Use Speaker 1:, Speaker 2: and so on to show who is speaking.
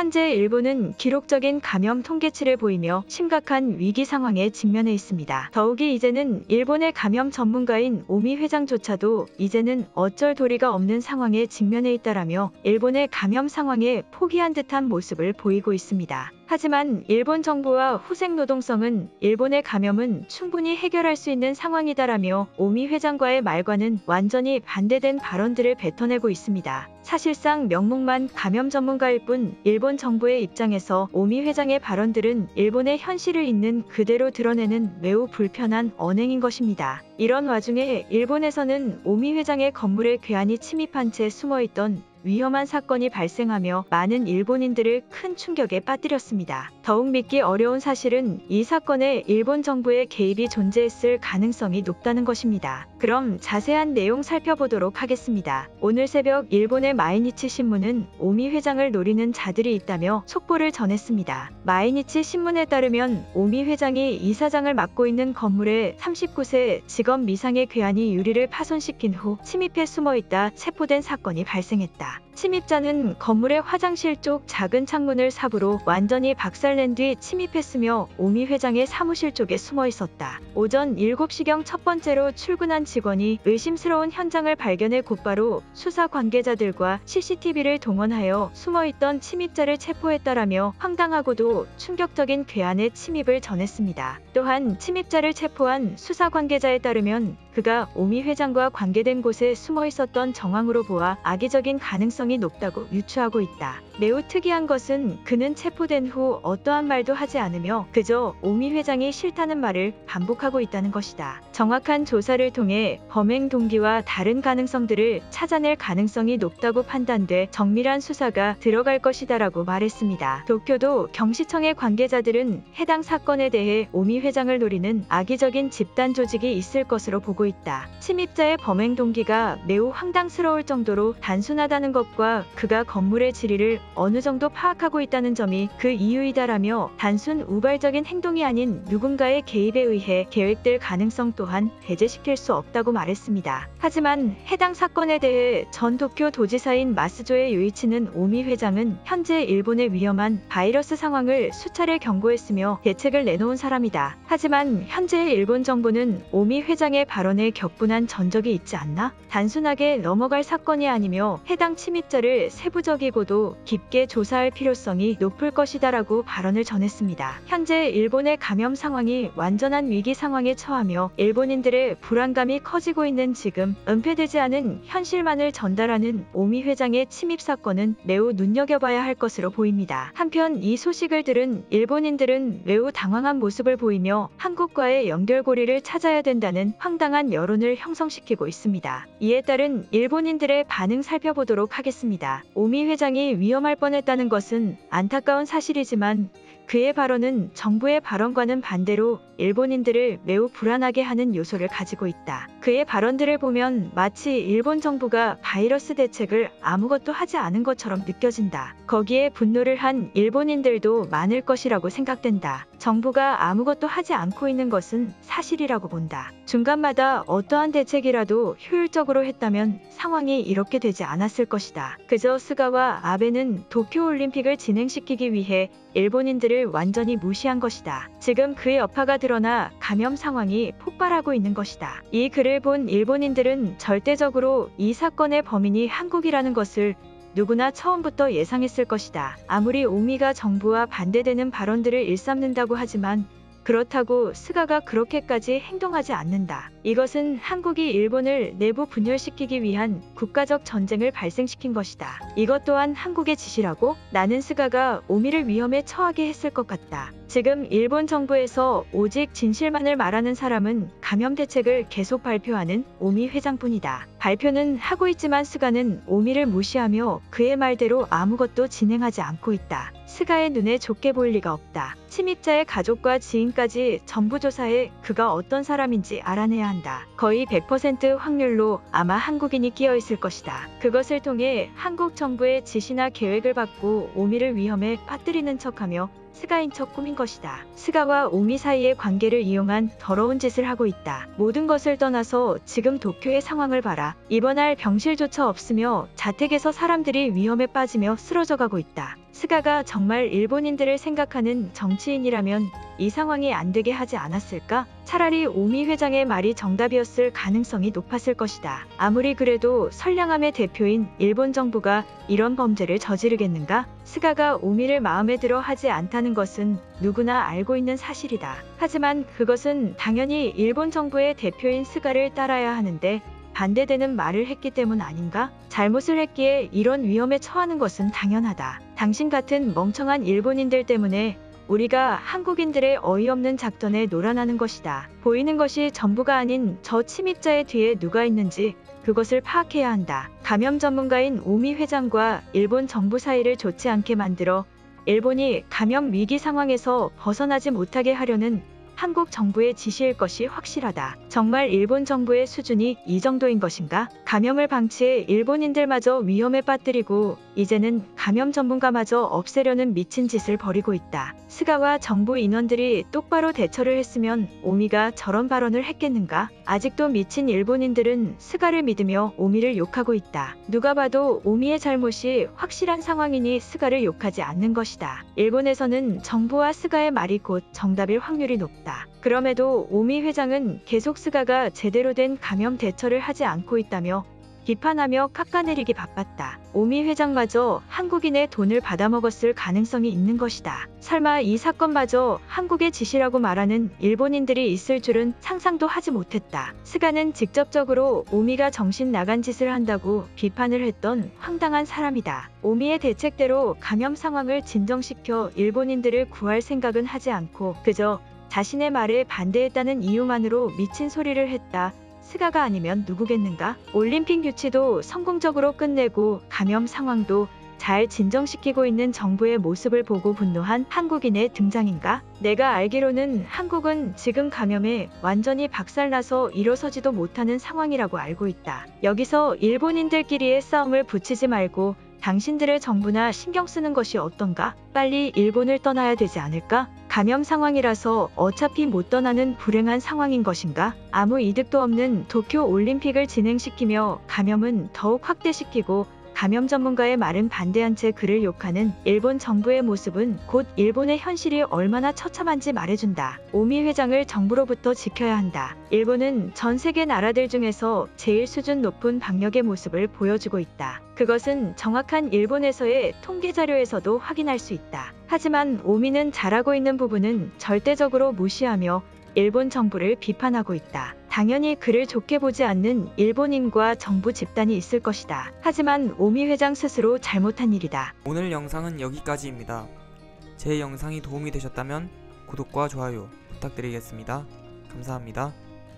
Speaker 1: 현재 일본은 기록적인 감염 통계치를 보이며 심각한 위기 상황에 직면해 있습니다. 더욱이 이제는 일본의 감염 전문가인 오미 회장조차도 이제는 어쩔 도리가 없는 상황에 직면해 있다라며 일본의 감염 상황에 포기한 듯한 모습을 보이고 있습니다. 하지만 일본 정부와 후생 노동성은 일본의 감염은 충분히 해결할 수 있는 상황이다라며 오미 회장과의 말과는 완전히 반대된 발언들을 뱉어내고 있습니다. 사실상 명목만 감염 전문가일 뿐 일본 정부의 입장에서 오미 회장의 발언들은 일본의 현실을 있는 그대로 드러내는 매우 불편한 언행인 것입니다. 이런 와중에 일본에서는 오미 회장의 건물에 괴한이 침입한 채 숨어있던 위험한 사건이 발생하며 많은 일본인들을 큰 충격에 빠뜨렸습니다. 더욱 믿기 어려운 사실은 이 사건에 일본 정부의 개입이 존재했을 가능성이 높다는 것입니다. 그럼 자세한 내용 살펴보도록 하겠습니다. 오늘 새벽 일본의 마이니치 신문은 오미 회장을 노리는 자들이 있다며 속보를 전했습니다. 마이니치 신문에 따르면 오미 회장이 이사장을 맡고 있는 건물에 39세 직업 미상의 괴한이 유리를 파손시킨 후 침입해 숨어있다 체포된 사건이 발생했다. 침입자는 건물의 화장실 쪽 작은 창문을 삽으로 완전히 박살낸 뒤 침입했으며 오미 회장의 사무실 쪽에 숨어 있었다. 오전 7시경 첫 번째로 출근한 직원이 의심스러운 현장을 발견해 곧바로 수사 관계자들과 CCTV를 동원하여 숨어있던 침입자를 체포했다라며 황당하고도 충격적인 괴한의 침입을 전했습니다. 또한 침입자를 체포한 수사 관계자에 따르면 그가 오미 회장과 관계된 곳에 숨어 있었던 정황으로 보아 악의적인 가능성이 높다고 유추하고 있다. 매우 특이한 것은 그는 체포된 후 어떠한 말도 하지 않으며 그저 오미 회장이 싫다는 말을 반복하고 있다는 것이다. 정확한 조사를 통해 범행 동기와 다른 가능성들을 찾아낼 가능성이 높다고 판단돼 정밀한 수사가 들어갈 것이다라고 말했습니다. 도쿄도 경시청의 관계자들은 해당 사건에 대해 오미 회장을 노리는 악의적인 집단 조직이 있을 것으로 보고 있다. 침입자의 범행 동기가 매우 황당스러울 정도로 단순하다는 것과 그가 건물의 지리를 어느 정도 파악하고 있다는 점이 그 이유이다라며 단순 우발적인 행동이 아닌 누군가의 개입에 의해 계획될 가능성 또한 배제시킬 수 없다고 말했습니다. 하지만 해당 사건에 대해 전 도쿄 도지사인 마스조의 유이치는 오미 회장은 현재 일본의 위험한 바이러스 상황을 수차례 경고했으며 대책을 내놓은 사람이다. 하지만 현재 일본 정부는 오미 회장의 발언에 격분한 전적이 있지 않나? 단순하게 넘어갈 사건이 아니며 해당 침입자를 세부적이고도 깊게 조사할 필요성이 높을 것이다라고 발언을 전했습니다. 현재 일본의 감염 상황이 완전한 위기 상황에 처하며 일본인들의 불안감이 커지고 있는 지금 은폐되지 않은 현실만을 전달하는 오미 회장의 침입 사건은 매우 눈여겨봐야 할 것으로 보입니다. 한편 이 소식을 들은 일본인들은 매우 당황한 모습을 보이며 한국과의 연결고리를 찾아야 된다는 황당한 여론을 형성시키고 있습니다. 이에 따른 일본인들의 반응 살펴보도록 하겠습니다. 오미 회장이 위험할 뻔했다는 것은 안타까운 사실이지만 그의 발언은 정부의 발언과는 반대로 일본인들을 매우 불안하게 하는 요소를 가지고 있다. 그의 발언들을 보면 마치 일본 정부가 바이러스 대책을 아무것도 하지 않은 것처럼 느껴진다. 거기에 분노를 한 일본인들도 많을 것이라고 생각된다. 정부가 아무것도 하지 않고 있는 것은 사실이라고 본다. 중간마다 어떠한 대책이라도 효율적으로 했다면 상황이 이렇게 되지 않았을 것이다. 그저 스가와 아베는 도쿄올림픽을 진행시키기 위해 일본인들을 완전히 무시한 것이다. 지금 그의 여파가 드러나 감염 상황이 폭발하고 있는 것이다. 이 글을 본 일본인들은 절대적으로 이 사건의 범인이 한국이라는 것을 누구나 처음부터 예상했을 것이다. 아무리 오미가 정부와 반대되는 발언들을 일삼는다고 하지만 그렇다고 스가가 그렇게까지 행동하지 않는다. 이것은 한국이 일본을 내부 분열시키기 위한 국가적 전쟁을 발생시킨 것이다. 이것 또한 한국의 짓이라고? 나는 스가가 오미를 위험에 처하게 했을 것 같다. 지금 일본 정부에서 오직 진실만을 말하는 사람은 감염 대책을 계속 발표하는 오미 회장뿐이다. 발표는 하고 있지만 스가는 오미를 무시하며 그의 말대로 아무것도 진행하지 않고 있다. 스가의 눈에 좋게 보일 리가 없다. 침입자의 가족과 지인까지 전부 조사해 그가 어떤 사람인지 알아내야 한다. 거의 100% 확률로 아마 한국인이 끼어 있을 것이다. 그것을 통해 한국 정부의 지시나 계획을 받고 오미를 위험에 빠뜨리는 척하며 스가인 척 꾸민 것이다. 스가와 오미 사이의 관계를 이용한 더러운 짓을 하고 있다. 모든 것을 떠나서 지금 도쿄의 상황을 봐라. 입원할 병실조차 없으며 자택에서 사람들이 위험에 빠지며 쓰러져가고 있다. 스가가 정말 일본인들을 생각하는 정치인이라면 이 상황이 안 되게 하지 않았을까? 차라리 오미 회장의 말이 정답이었을 가능성이 높았을 것이다. 아무리 그래도 선량함의 대표인 일본 정부가 이런 범죄를 저지르겠는가? 스가가 오미를 마음에 들어 하지 않다는 것은 누구나 알고 있는 사실이다. 하지만 그것은 당연히 일본 정부의 대표인 스가를 따라야 하는데 반대되는 말을 했기 때문 아닌가? 잘못을 했기에 이런 위험에 처하는 것은 당연하다. 당신 같은 멍청한 일본인들 때문에 우리가 한국인들의 어이없는 작전에 놀아나는 것이다. 보이는 것이 전부가 아닌 저 침입자의 뒤에 누가 있는지 그것을 파악해야 한다. 감염 전문가인 오미 회장과 일본 정부 사이를 좋지 않게 만들어 일본이 감염 위기 상황에서 벗어나지 못하게 하려는 한국 정부의 지시일 것이 확실하다. 정말 일본 정부의 수준이 이 정도인 것인가? 감염을 방치해 일본인들마저 위험에 빠뜨리고 이제는 감염 전문가마저 없애려는 미친 짓을 벌이고 있다. 스가와 정부 인원들이 똑바로 대처를 했으면 오미가 저런 발언을 했겠는가? 아직도 미친 일본인들은 스가를 믿으며 오미를 욕하고 있다. 누가 봐도 오미의 잘못이 확실한 상황이니 스가를 욕하지 않는 것이다. 일본에서는 정부와 스가의 말이 곧 정답일 확률이 높다. 그럼에도 오미 회장은 계속 스가가 제대로 된 감염 대처를 하지 않고 있다며 비판하며 깎아내리기 바빴다. 오미 회장마저 한국인의 돈을 받아먹었을 가능성이 있는 것이다. 설마 이 사건마저 한국의 짓이라고 말하는 일본인들이 있을 줄은 상상도 하지 못했다. 스가는 직접적으로 오미가 정신 나간 짓을 한다고 비판을 했던 황당한 사람이다. 오미의 대책대로 감염 상황을 진정시켜 일본인들을 구할 생각은 하지 않고 그저 자신의 말에 반대했다는 이유만으로 미친 소리를 했다. 스가가 아니면 누구겠는가? 올림픽 유치도 성공적으로 끝내고 감염 상황도 잘 진정시키고 있는 정부의 모습을 보고 분노한 한국인의 등장인가? 내가 알기로는 한국은 지금 감염에 완전히 박살나서 일어서지도 못하는 상황이라고 알고 있다. 여기서 일본인들끼리의 싸움을 붙이지 말고 당신들의 정부나 신경 쓰는 것이 어떤가? 빨리 일본을 떠나야 되지 않을까? 감염 상황이라서 어차피 못 떠나는 불행한 상황인 것인가? 아무 이득도 없는 도쿄 올림픽을 진행시키며 감염은 더욱 확대시키고 감염 전문가의 말은 반대한 채 그를 욕하는 일본 정부의 모습은 곧 일본의 현실이 얼마나 처참한지 말해준다. 오미 회장을 정부로부터 지켜야 한다. 일본은 전 세계 나라들 중에서 제일 수준 높은 방역의 모습을 보여주고 있다. 그것은 정확한 일본에서의 통계 자료에서도 확인할 수 있다. 하지만 오미는 잘하고 있는 부분은 절대적으로 무시하며 일본 정부를 비판하고 있다. 당연히 그를 좋게 보지 않는 일본인과 정부 집단이 있을 것이다. 하지만 오미 회장 스스로 잘못한 일이다.
Speaker 2: 오늘 영상은 여기까지입니다. 제 영상이 도움이 되셨다면 구독과 좋아요 부탁드리겠습니다. 감사합니다.